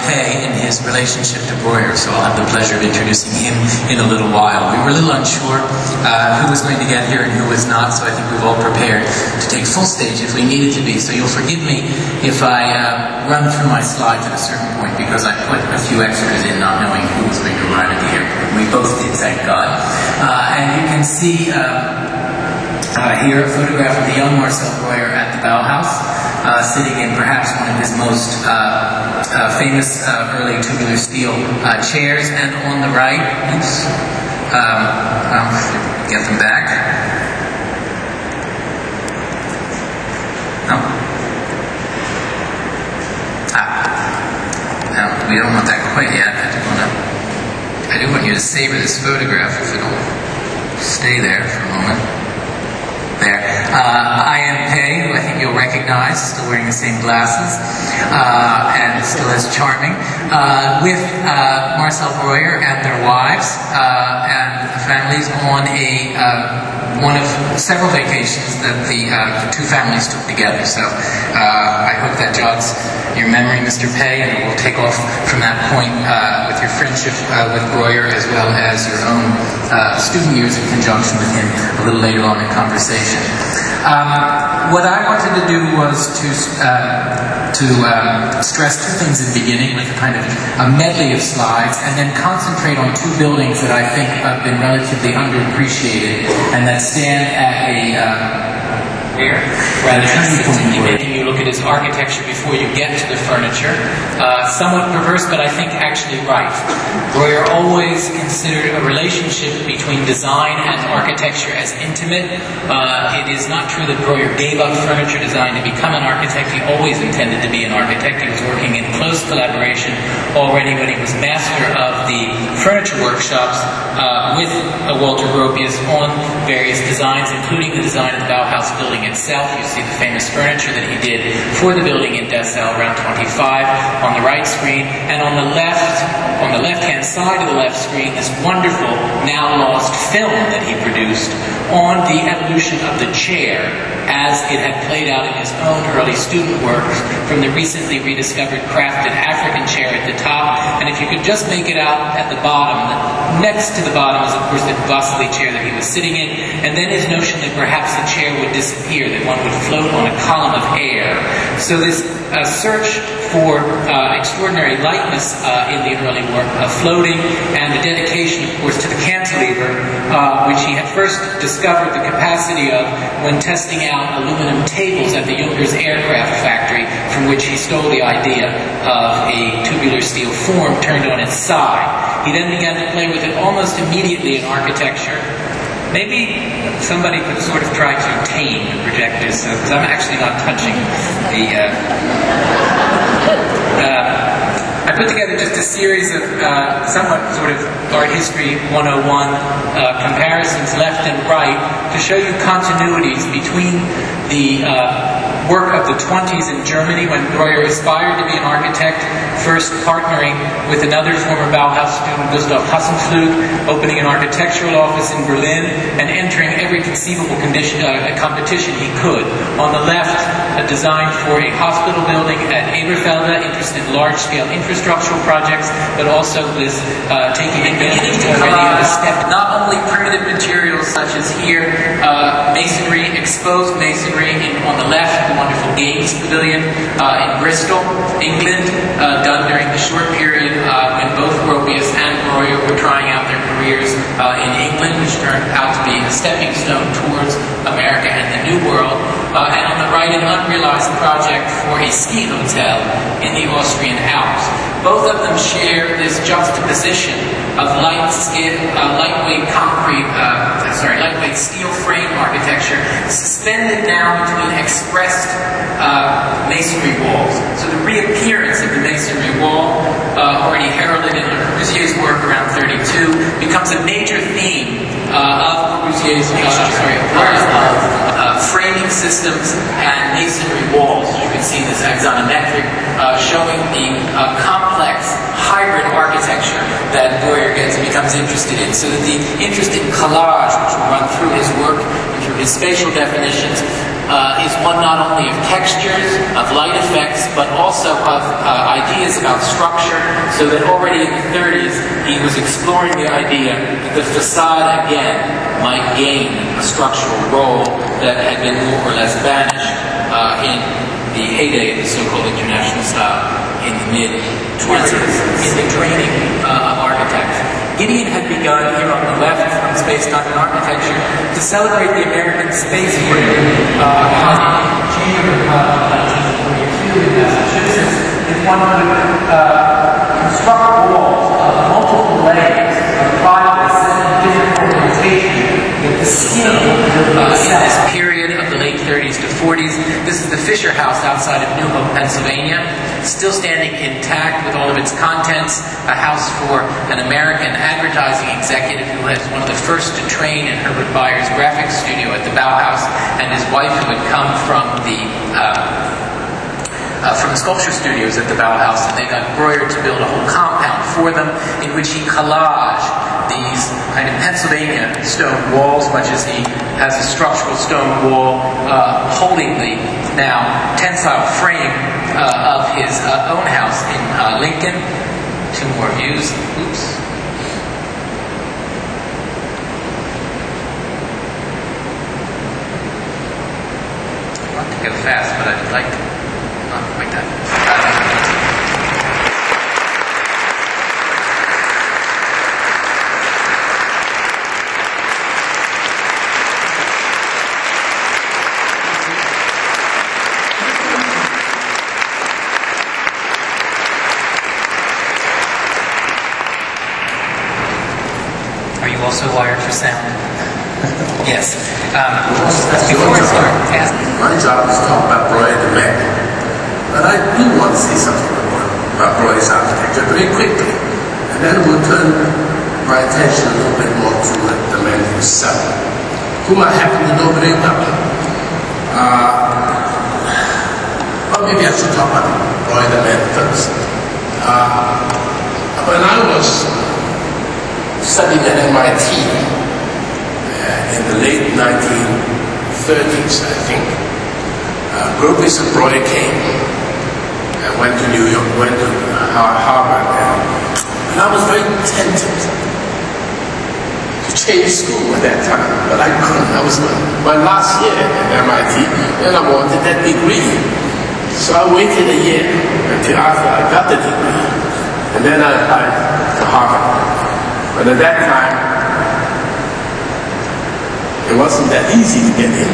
Pei and his relationship to Breuer, so I'll have the pleasure of introducing him in a little while. We were a little unsure who was going to get here and who was not, so I think we've all prepared to take full stage if we needed to be. So you'll forgive me if I run through my slides at a certain point, because I put a few extras in not knowing who was going to arrive at the airport. We both did, thank God. And you can see here a photograph of the young Marcel Breuer at the Bauhaus, sitting in perhaps one of his most famous early tubular steel chairs. And on the right, oops, get them back. No? No, we don't want that quite yet. I do want you to savor this photograph if it'll stay there for a moment. There. I am Pei, who I think you'll recognize, still wearing the same glasses, and still as charming, with Marcel Breuer and their wives and families on one of several vacations that the two families took together. So I hope that jogs your memory, Mr. Pei, and we'll take off from that point with your friendship with Breuer, as well as your own student years in conjunction with him a little later on in conversation. What I wanted to do was to stress two things in the beginning, with a kind of a medley of slides, and then concentrate on two buildings that I think have been relatively underappreciated and that stand at a rather insistently making you look at his architecture before you get to the furniture. Somewhat perverse, but I think actually right. Breuer always considered a relationship between design and architecture as intimate. It is not true that Breuer gave up furniture design to become an architect. He always intended to be an architect. He was working in close collaboration already when he was master of the furniture workshops with Walter Gropius on various designs, including the design of the Bauhaus building itself. You see the famous furniture that he did for the building in Dessau around 25 on the right screen, and on the left-hand side of the left screen, this wonderful, now lost film that he produced on the evolution of the chair as it had played out in his own early student works, from the recently rediscovered crafted African chair at the top. And if you could just make it out at the bottom, next to the bottom is of course the Vasily chair that he was sitting in, and then his notion that perhaps the chair would disappear, that one would float on a column of air. So this search for extraordinary lightness in the early work of floating, and the dedication, of course, to the cantilever, which he had first discovered the capacity of when testing out aluminum tables at the Junkers aircraft factory, from which he stole the idea of a tubular steel form turned on its side. He then began to play with it almost immediately in architecture. Maybe somebody could sort of try to tame the projectors, because I'm actually not touching the... I put together just a series of somewhat sort of art history 101 comparisons left and right to show you continuities between the work of the 20s in Germany, when Breuer aspired to be an architect, first partnering with another former Bauhaus student, Gustav Hassenpflug, opening an architectural office in Berlin, and entering every conceivable competition he could. On the left, a design for a hospital building at Eberfelde, interested in large-scale infrastructural projects, but also was taking advantage already of a step. Not only primitive materials such as here, masonry, exposed masonry on the left, the wonderful Gaines Pavilion in Bristol, England, done during the short period when both Gropius and Breuer were trying out their careers in England, which turned out to be a stepping stone towards America and the New World. And on the right, an unrealized project for a ski hotel in the Austrian Alps. Both of them share this juxtaposition of lightweight steel frame architecture, suspended now between expressed masonry walls. So the reappearance of the masonry wall, already heralded in Le Corbusier's work around 32, becomes a major theme of Corbusier's framing systems and masonry walls. You can see this axonometric showing the complex hybrid architecture that Breuer becomes interested in. So that the interest in collage, which will run through his work and through his spatial definitions, is one not only of textures, of light effects, but also of ideas about structure, so that already in the 30s he was exploring the idea that the facade again might gain a structural role that had been more or less banished in the heyday of the so-called international style in the mid-20s, in the training of architects. Gideon had begun here on the left from Space, Time, and Architecture to celebrate the American space period in Chamber of 1942 in Massachusetts. If one would construct walls of multiple layers of 5 to 7 different orientations with the skin in this period of the late 30s to 40s. This is the Fisher House outside of New Hope, Pennsylvania, still standing intact with all of its contents, a house for an American advertising executive who was one of the first to train in Herbert Bayer's graphics studio at the Bauhaus, and his wife who had come from the sculpture studios at the Bauhaus, and they got Breuer to build a whole compound for them in which he collaged these kind of Pennsylvania stone walls, much as he has a structural stone wall holding the now tensile frame of his own house in Lincoln. 2 more views. Oops. I want to go fast, but I'd like not like that. Also wired for sound. Yes. Before I start, my job is to talk about Breuer the man, but I do want to say something about Breuer's architecture very quickly, and then we'll turn my attention a little bit more to the man himself, whom I happen to know very well. Well, maybe I should talk about Breuer the man first. When I was studying at MIT in the late 1930s, I think, Professor Breuer came and went to New York, went to Harvard, and I was very tempted to change school at that time, but I couldn't. I was my last year at MIT, and I wanted that degree. So I waited a year until after I got the degree, and then I applied to Harvard. But at that time, it wasn't that easy to get in.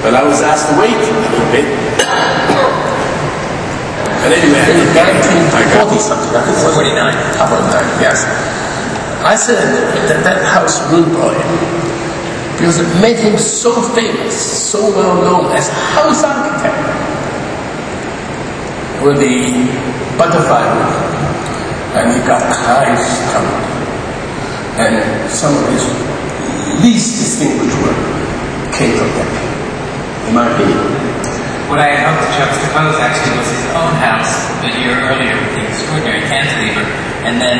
But I was asked to wait a little bit. And anyway, in 1940-something, 49, yes. I said that house ruined Breuer because it made him so famous, so well known as house architect. With the butterfly room, and he got Clive's trouble. And some of his least distinguished work came from that, in my opinion. What I had hoped to juxtapose actually was his own house a year earlier with the extraordinary cantilever, and then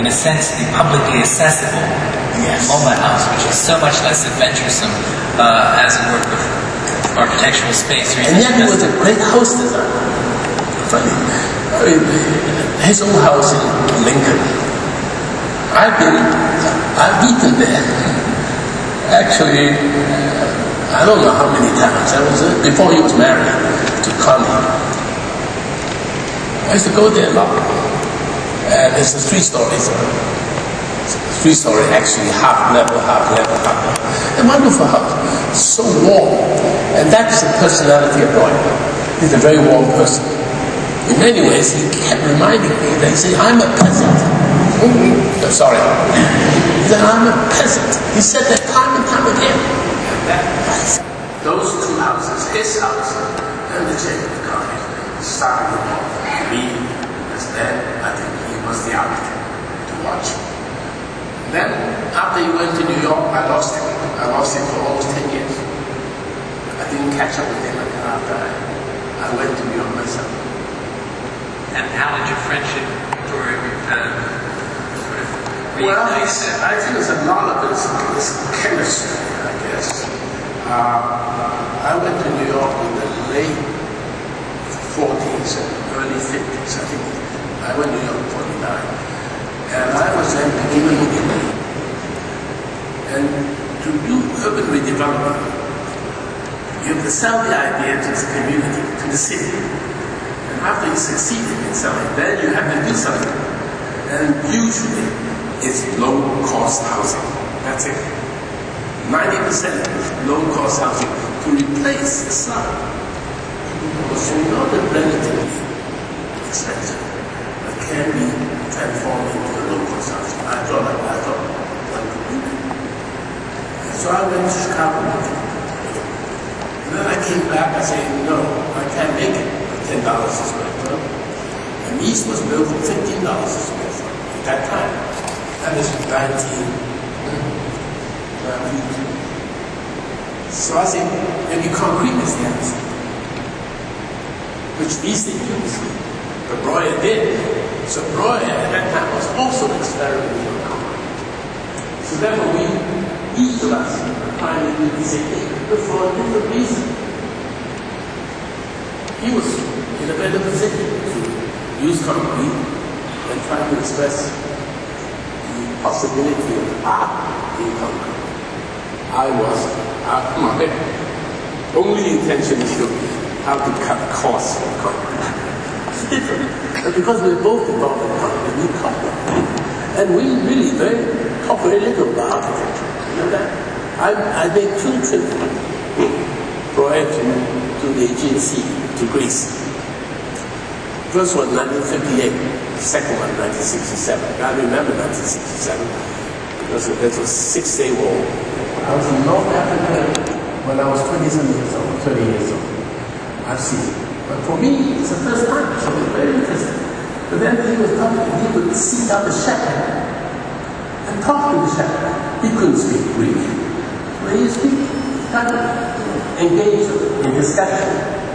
in a sense, the publicly accessible MOMA house, which is so much less adventuresome as a work of architectural space. And yet he was a great house designer. Funny. I mean, his old house in Lincoln, I've eaten there. Actually, I don't know how many times. I was before he was married to Connie. I used to go there a lot. And it's a 3 stories. 3 story, actually half level. A wonderful house. So warm. And that's the personality of Breuer. He's a very warm person. In many ways, he kept reminding me that he said, I'm a peasant. I'm sorry. He said, I'm a peasant. He said that time and time again. Those 2 houses, his house and the Chamber of Commerce, started off me, as then I think he was the architect to watch. Then, after he went to New York, I lost him. I lost him for almost 10 years. I didn't catch up with him until after I went to New York myself. And how did your friendship sort of well, I think there's a lot of this chemistry, I guess. I went to New York in the late 40s and early 50s, I think. I went to New York in 49. And I was then beginning in Italy. And to do urban redevelopment, you have to sell the idea to the community, to the city. And after you succeed in selling, then you have to do something. And usually, it's low-cost housing. That's it. 90% low-cost housing to replace the slum. So not relatively expensive, but can be transformed into a low-cost housing. I thought one could do that. And so I went to Chicago. And then I came back and said, no, I can't make it for $10 a square foot. And East was built for $15 a square foot at that time. That is 1992. So I said, maybe concrete is the answer. Which East didn't use. But Breuer did. So Breuer at that time was also experimenting on concrete. So therefore each of us finally did say, but for a different reason. He was in a better position to use concrete and try to express the possibility of art in concrete. I was, my only intention is to how to cut costs from concrete. It's different. But because we're both involved in concrete, we talk about it. And we really talk very little about architecture. You know that? I made 2 trips Breuer to the Aegean Sea, to Greece. First one, 1958. Second one, 1967. I remember 1967 because it was a 6-day war. I was in North Africa when I was 20-something years old, 30 years old. I've seen it. But for me, it's the first time, so it's very interesting. But then he was talking, he would seek out the shepherd and talk to the shepherd. He couldn't speak Greek. But he speak, kind of engage in discussion.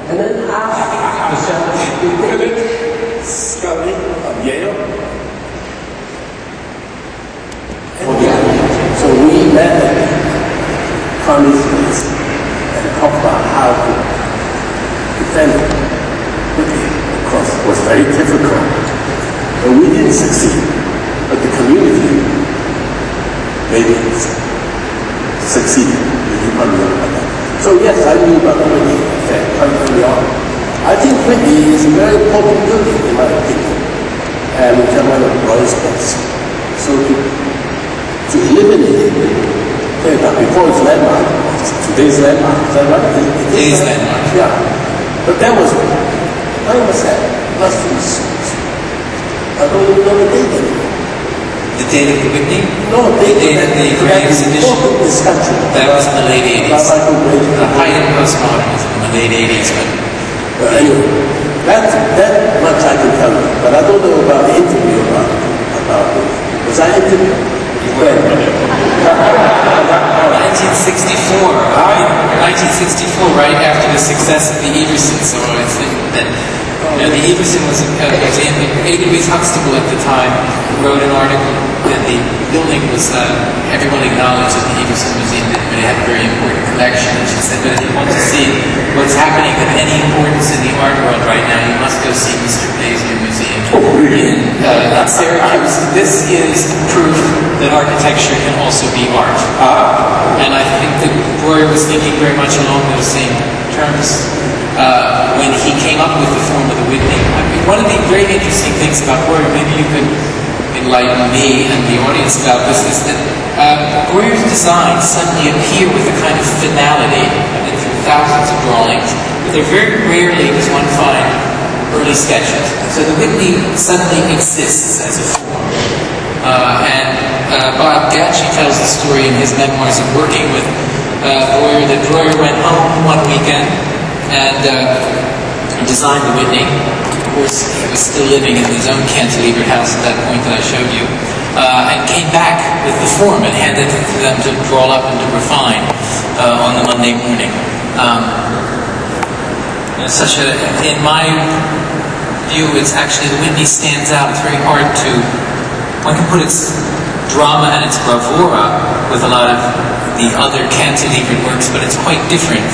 And then ask the shepherd, Philip Scully of Yale. So we met at Connie's place and talked about how to defend it. Of course, it was very difficult. But we didn't succeed. But the community maybe succeeded. So yes, I knew about Whitney quite early on. I think Whitney is a very important building in my opinion. And we come out of Breuer's place. So to eliminate it, before it's landmark, today's landmark, is that right? Today's landmark. Yeah. But that was, when was that? Less than 6. I don't even know the date anymore. The date of the Whitney? No, the date of the Grand Exhibition. That was in the late 80s. The height of postmodernism in the late 80s. But anyway, that much I can tell you. But I don't know about the interview about it. Was I interviewed? When? 1964, right after the success of the Everson. So I think that the Everson was in A. Louise Huxtable at the time wrote an article that the building was, everyone acknowledged that the Everson Museum didn't really have a very important collection. And she said, but if you want to see what's happening of any importance in the art world right now, you must go see Mr. Pei's new museum in Syracuse. This is proof that architecture can also be art. And I think that Breuer was thinking very much along those same terms when he came up with the form of the Whitney. I mean, one of the very interesting things about Breuer, maybe you could enlighten me and the audience about this, is that Breuer's designs suddenly appear with a kind of finality through thousands of drawings, but they're very rarely does one find early sketches. So the Whitney suddenly exists as a form. Bob Gatchie tells the story in his memoirs of working with Breuer that Breuer went home one weekend and designed the Whitney. Of course, he was still living in his own cantilevered house at that point that I showed you, and came back with the form and handed it to them to draw up and to refine on the Monday morning. In my view, it's actually, the Whitney stands out. It's very hard to, one can put its drama and its bravura with a lot of the other cantilevered works, but it's quite different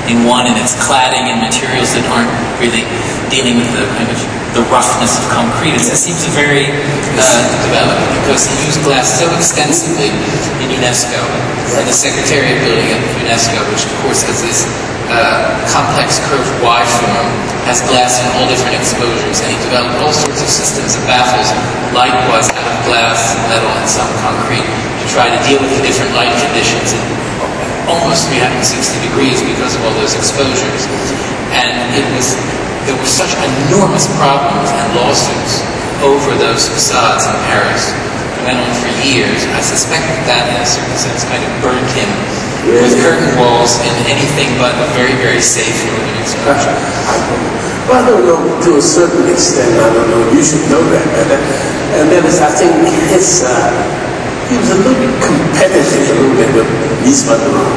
in one, in its cladding and materials that aren't really dealing with the kind of the roughness of concrete. It seems very developed because he used glass so extensively in UNESCO, in the Secretariat building at UNESCO, which of course has this complex curved Y form, has glass in all different exposures, and he developed all sorts of systems of baffles, likewise out of glass, metal, and some concrete, to try to deal with the different light conditions in almost 360 degrees because of all those exposures. And there were such enormous problems and lawsuits over those facades in Paris. It went on for years. I suspect that in a certain sense kind of burned him with curtain walls in anything but a very, very safe urban exposure. Well, I don't know, to a certain extent, I don't know, you should know that. And then I think he was a little bit competitive, a little bit with Mies van der Rohe.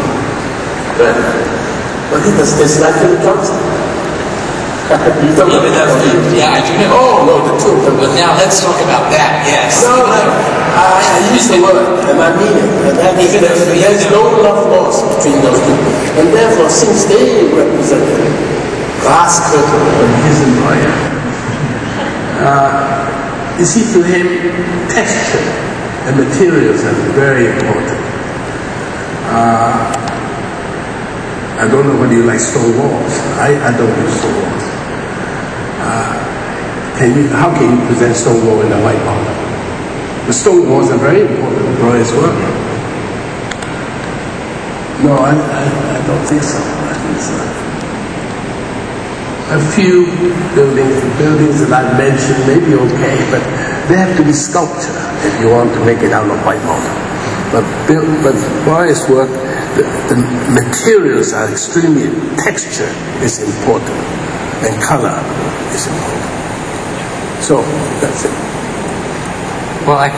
But he does dislike the Johnson. You don't know that? Yeah, I do know. Oh, no, the two of them. But now let's talk about that, yes. No, I use the word, and I mean it. And that is, there's no love lost between those two. And therefore, since they represent glass curtain and his employer, you see, to him, texture and materials are very important. I don't know whether you like stone walls. I don't use stone walls. How can you present stone wall in a white model? The stone walls are very important in Breuer's work. No, I don't think so. I think so. A few buildings, the buildings that I've mentioned may be okay, but they have to be sculpture if you want to make it out of white model. But Breuer's work, the materials are extremely, texture is important, and color is important. So, that's it. Well, I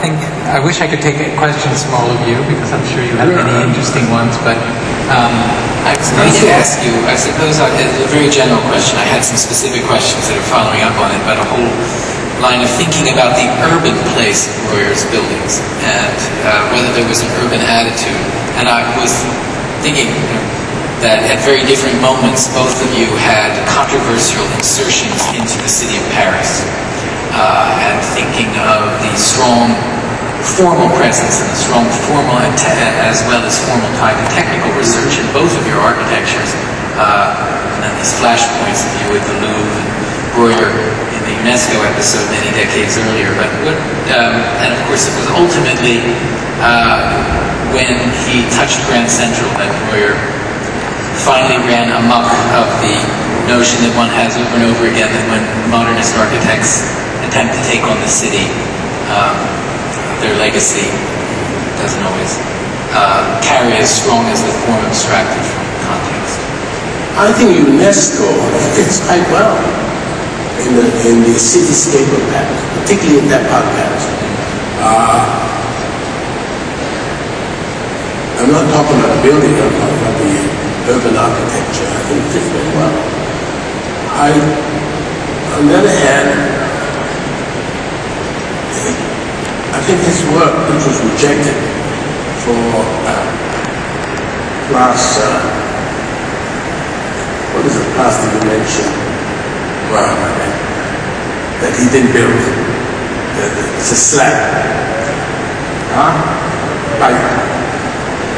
wish I could take questions from all of you, because I'm sure you have many interesting ones, but I was going to ask you, I suppose, a very general question. I had some specific questions that are following up on it, but a whole line of thinking about the urban place of Breuer's buildings, and whether there was an urban attitude. And I was thinking that at very different moments, both of you had controversial insertions into the city of Paris. And thinking of the strong formal presence and the strong formal as well as formal type of technical research in both of your architectures, and then these flashpoints of you with the Louvre and Breuer in the UNESCO episode many decades earlier. But and of course it was ultimately when he touched Grand Central that Breuer finally ran amok of the notion that one has over and over again, that when modernist architects attempt to take on the city, their legacy doesn't always carry as strong as the form abstracted from context. I think UNESCO fits quite well in the cityscape of Paris, particularly in that part of Paris. I'm not talking about the building, I'm talking about the urban architecture. I think it fits very well. On the other hand, I think his work, which was rejected for what is the plastic dimension? Wow, that he didn't build. It's a slab.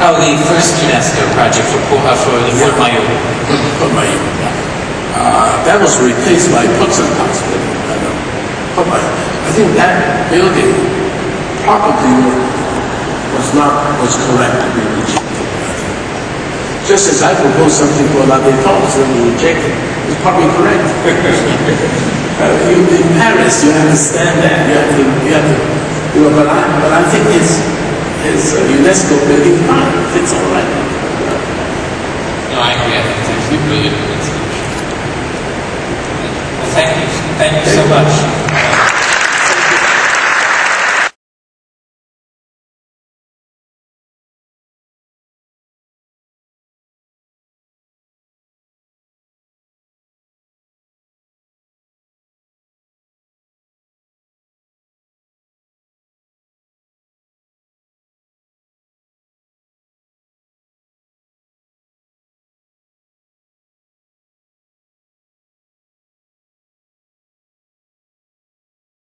Oh, the first UNESCO project for the Port Maillot. That was replaced by Potzenplatz building. I think that building probably was correct to be rejected. Just as I proposed something for La Défense and was rejected, it's probably correct. In Paris, you understand that. You have to, but I think his UNESCO building fits all right. No, I agree. I think it's actually brilliant institution. Well, thank you so much.